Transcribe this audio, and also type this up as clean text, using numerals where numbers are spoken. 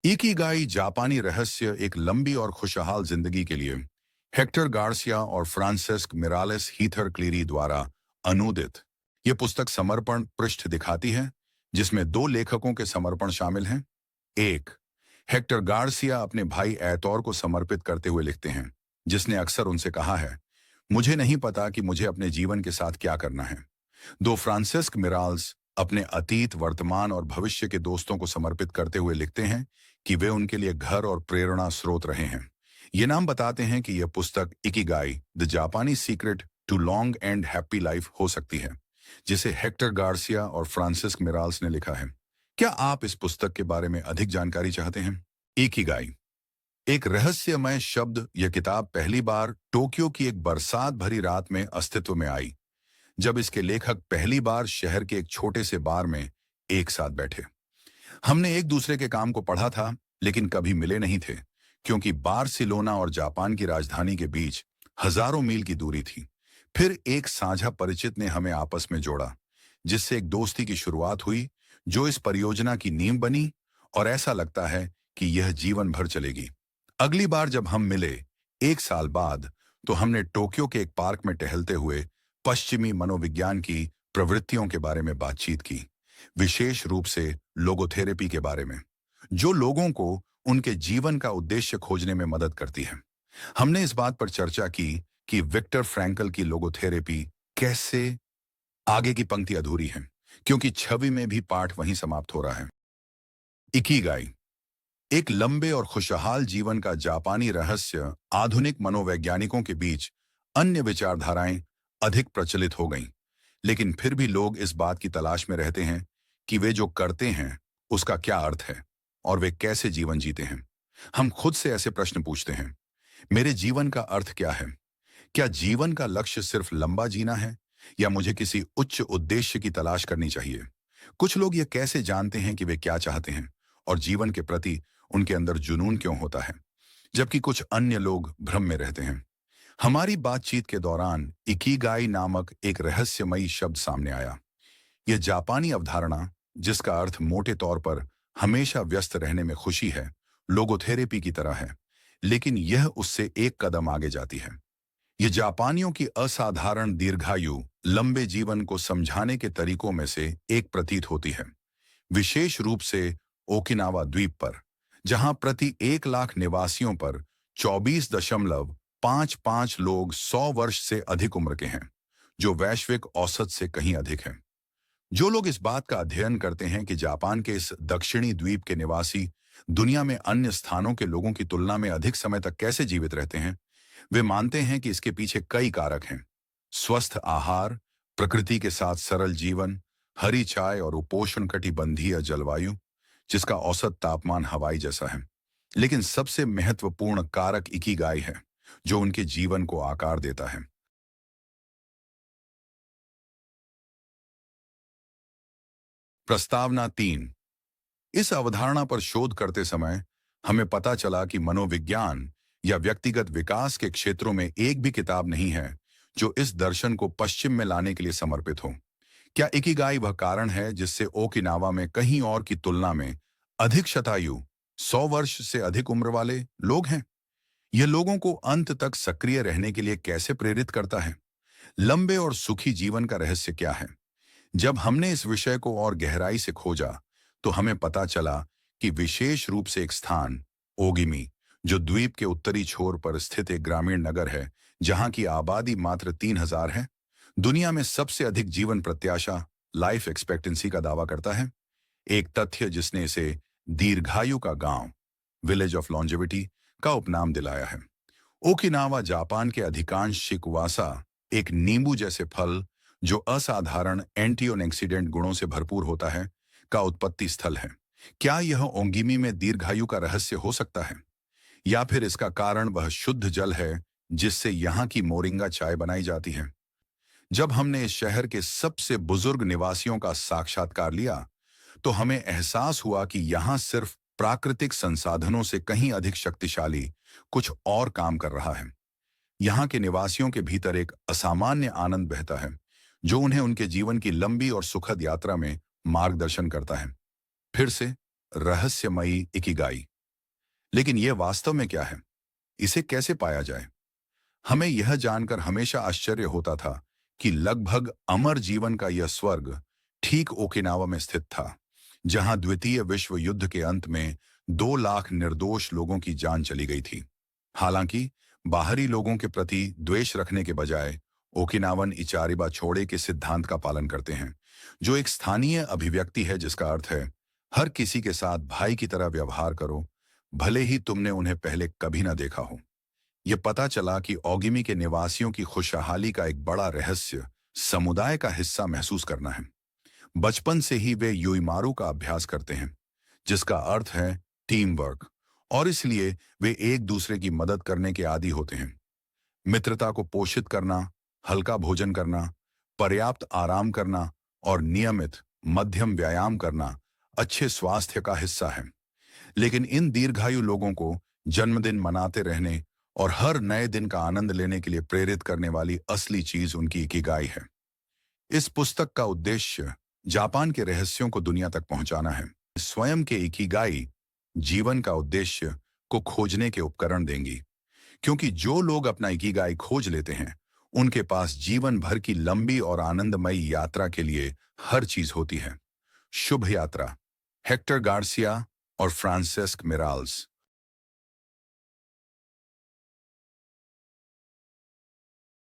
Ikigai जापानी रहस्य एक लंबी और खुशहाल जिंदगी के लिए हेक्टर गार्सिया और फ्रांसिस्क मिरालेस हीथर क्लीरी द्वारा अनूदित ये पुस्तक समर्पण पृष्ठ दिखाती है, जिसमें दो लेखकों के समर्पण शामिल हैं। एक, हेक्टर गार्सिया अपने भाई एतौर को समर्पित करते हुए लिखते हैं, जिसने अक्सर उनसे कहा है, मुझे नहीं पता कि मुझे अपने जीवन के साथ क्या करना है। दो, फ्रांसिस्क मिराल्स अपने अतीत, वर्तमान और भविष्य के दोस्तों को समर्पित करते हुए लिखते हैं कि वे उनके लिए घर और प्रेरणा स्रोत रहे हैं। ये नाम बताते हैं कि यह पुस्तक इकिगाई द जापानी secret to long and happy life हो सकती है, जिसे हेक्टर गार्सिया और फ्रांसिस्क मिराल्स ने लिखा है। क्या आप इस पुस्तक के बारे में अधिक जानकारी चाहते हैं? इकिगाई एक रहस्यमय शब्द। यह किताब पहली बार टोक्यो की एक बरसात भरी रात में अस्तित्व में आई, जब इसके लेखक पहली बार शहर के एक छोटे से बार में एक साथ बैठे। हमने एक दूसरे के काम को पढ़ा था, लेकिन कभी मिले नहीं थे, क्योंकि बार्सिलोना और जापान की राजधानी के बीच हजारों मील की दूरी थी। फिर एक साझा परिचित ने हमें आपस में जोड़ा, जिससे एक दोस्ती की शुरुआत हुई, जो इस परियोजना की नींव बनी, और ऐसा लगता है कि यह जीवन भर चलेगी। अगली बार जब हम मिले, एक साल बाद, तो हमने टोक्यो के एक पार्क में टहलते हुए पश्चिमी मनोविज्ञान की प्रवृत्तियों के बारे में बातचीत की, विशेष रूप से लोगोथेरेपी के बारे में, जो लोगों को उनके जीवन का उद्देश्य खोजने में मदद करती है। हमने इस बात पर चर्चा की कि विक्टर फ्रैंकल की लोगोथेरेपी कैसे, आगे की पंक्ति अधूरी है, क्योंकि छवि में भी पाठ वहीं समाप्त हो रहा है। इकिगाई एक लंबे और खुशहाल जीवन का जापानी रहस्य। आधुनिक मनोवैज्ञानिकों के बीच अन्य विचारधाराएं अधिक प्रचलित हो गईं, लेकिन फिर भी लोग इस बात की तलाश में रहते हैं कि वे जो करते हैं उसका क्या अर्थ है और वे कैसे जीवन जीते हैं। हम खुद से ऐसे प्रश्न पूछते हैं, मेरे जीवन का अर्थ क्या है? क्या जीवन का लक्ष्य सिर्फ लंबा जीना है, या मुझे किसी उच्च उद्देश्य की तलाश करनी चाहिए? कुछ लोग ये कैसे जानते हैं कि वे क्या चाहते हैं और जीवन के प्रति उनके अंदर जुनून क्यों होता है, जबकि कुछ अन्य लोग भ्रम में रहते हैं। हमारी बातचीत के दौरान इकिगाई नामक एक रहस्यमयी शब्द सामने आया। यह जापानी अवधारणा, जिसका अर्थ मोटे तौर पर हमेशा व्यस्त रहने में खुशी है, लोगोथेरेपी की तरह है, लेकिन यह उससे एक कदम आगे जाती है। यह जापानियों की असाधारण दीर्घायु, लंबे जीवन को समझाने के तरीकों में से एक प्रतीत होती है, विशेष रूप से ओकिनावा द्वीप पर, जहां प्रति 1 लाख निवासियों पर 24.55 लोग 100 वर्ष से अधिक उम्र के हैं, जो वैश्विक औसत से कहीं अधिक है। जो लोग इस बात का अध्ययन करते हैं कि जापान के इस दक्षिणी द्वीप के निवासी दुनिया में अन्य स्थानों के लोगों की तुलना में अधिक समय तक कैसे जीवित रहते हैं, वे मानते हैं कि इसके पीछे कई कारक हैं। स्वस्थ आहार, प्रकृति के साथ सरल जीवन, हरी चाय और उपोष्ण कटिबंधीय जलवायु, जिसका औसत तापमान हवाई जैसा है। लेकिन सबसे महत्वपूर्ण कारक इकिगाई है, जो उनके जीवन को आकार देता है। प्रस्तावना 3। इस अवधारणा पर शोध करते समय हमें पता चला कि मनोविज्ञान या व्यक्तिगत विकास के क्षेत्रों में एक भी किताब नहीं है जो इस दर्शन को पश्चिम में लाने के लिए समर्पित हो। क्या इकिगाई वह कारण है जिससे ओकिनावा में कहीं और की तुलना में अधिक शतायु, 100 वर्ष से अधिक उम्र वाले लोग हैं? यह लोगों को अंत तक सक्रिय रहने के लिए कैसे प्रेरित करता है? लंबे और सुखी जीवन का रहस्य क्या है? जब हमने इस विषय को और गहराई से खोजा, तो हमें पता चला कि विशेष रूप से एक स्थान, ओगिमी, जो द्वीप के उत्तरी छोर पर स्थित एक ग्रामीण नगर है, जहां की आबादी मात्र 3000 है, दुनिया में सबसे अधिक जीवन प्रत्याशा, लाइफ एक्सपेक्टेंसी का दावा करता है। एक तथ्य जिसने इसे दीर्घायु का गांव, विलेज ऑफ लॉन्जेविटी, का उपनाम दिलाया है। ओकिनावा जापान के अधिकांश शिकुवासा, एक नींबू जैसे फल जो असाधारण एंटीऑक्सीडेंट गुणों से भरपूर होता है, का उत्पत्ति स्थल है। क्या यह ओंगिमी में दीर्घायु का रहस्य हो सकता है, या फिर इसका कारण वह शुद्ध जल है जिससे यहाँ की मोरिंगा चाय बनाई जाती है? जब हमने इस शहर के सबसे बुजुर्ग निवासियों का साक्षात्कार लिया, तो हमें एहसास हुआ कि यहाँ सिर्फ प्राकृतिक संसाधनों से कहीं अधिक शक्तिशाली कुछ और काम कर रहा है। यहाँ के निवासियों के भीतर एक असामान्य आनंद बहता है, जो उन्हें उनके जीवन की लंबी और सुखद यात्रा में मार्गदर्शन करता है। फिर से रहस्यमयी इकिगाई। लेकिन यह वास्तव में क्या है? इसे कैसे पाया जाए? हमें यह जानकर हमेशा आश्चर्य होता था कि लगभग अमर जीवन का यह स्वर्ग ठीक ओकिनावा में स्थित था, जहां द्वितीय विश्व युद्ध के अंत में 2 लाख निर्दोष लोगों की जान चली गई थी। हालांकि बाहरी लोगों के प्रति द्वेष रखने के बजाय ओकिनावन इचारिबा छोड़े के सिद्धांत का पालन करते हैं, जो एक स्थानीय अभिव्यक्ति है जिसका अर्थ है हर किसी के साथ भाई की तरह व्यवहार करो, भले ही तुमने उन्हें पहले कभी ना देखा हो। ये पता चला कि ओगिमी के निवासियों की खुशहाली का एक बड़ा रहस्य समुदाय का हिस्सा महसूस करना है। बचपन से ही वे यूइमारू का अभ्यास करते हैं, जिसका अर्थ है टीम वर्क, और इसलिए वे एक दूसरे की मदद करने के आदी होते हैं। मित्रता को पोषित करना, हल्का भोजन करना, पर्याप्त आराम करना और नियमित मध्यम व्यायाम करना अच्छे स्वास्थ्य का हिस्सा है। लेकिन इन दीर्घायु लोगों को जन्मदिन मनाते रहने और हर नए दिन का आनंद लेने के लिए प्रेरित करने वाली असली चीज उनकी इकिगाई है। इस पुस्तक का उद्देश्य जापान के रहस्यों को दुनिया तक पहुंचाना है। स्वयं के इकिगाई जीवन का उद्देश्य को खोजने के उपकरण देंगी, क्योंकि जो लोग अपना इकिगाई खोज लेते हैं, उनके पास जीवन भर की लंबी और आनंदमयी यात्रा के लिए हर चीज होती है। शुभ यात्रा। हेक्टर गार्सिया और फ्रांसिस्क मिराल्स।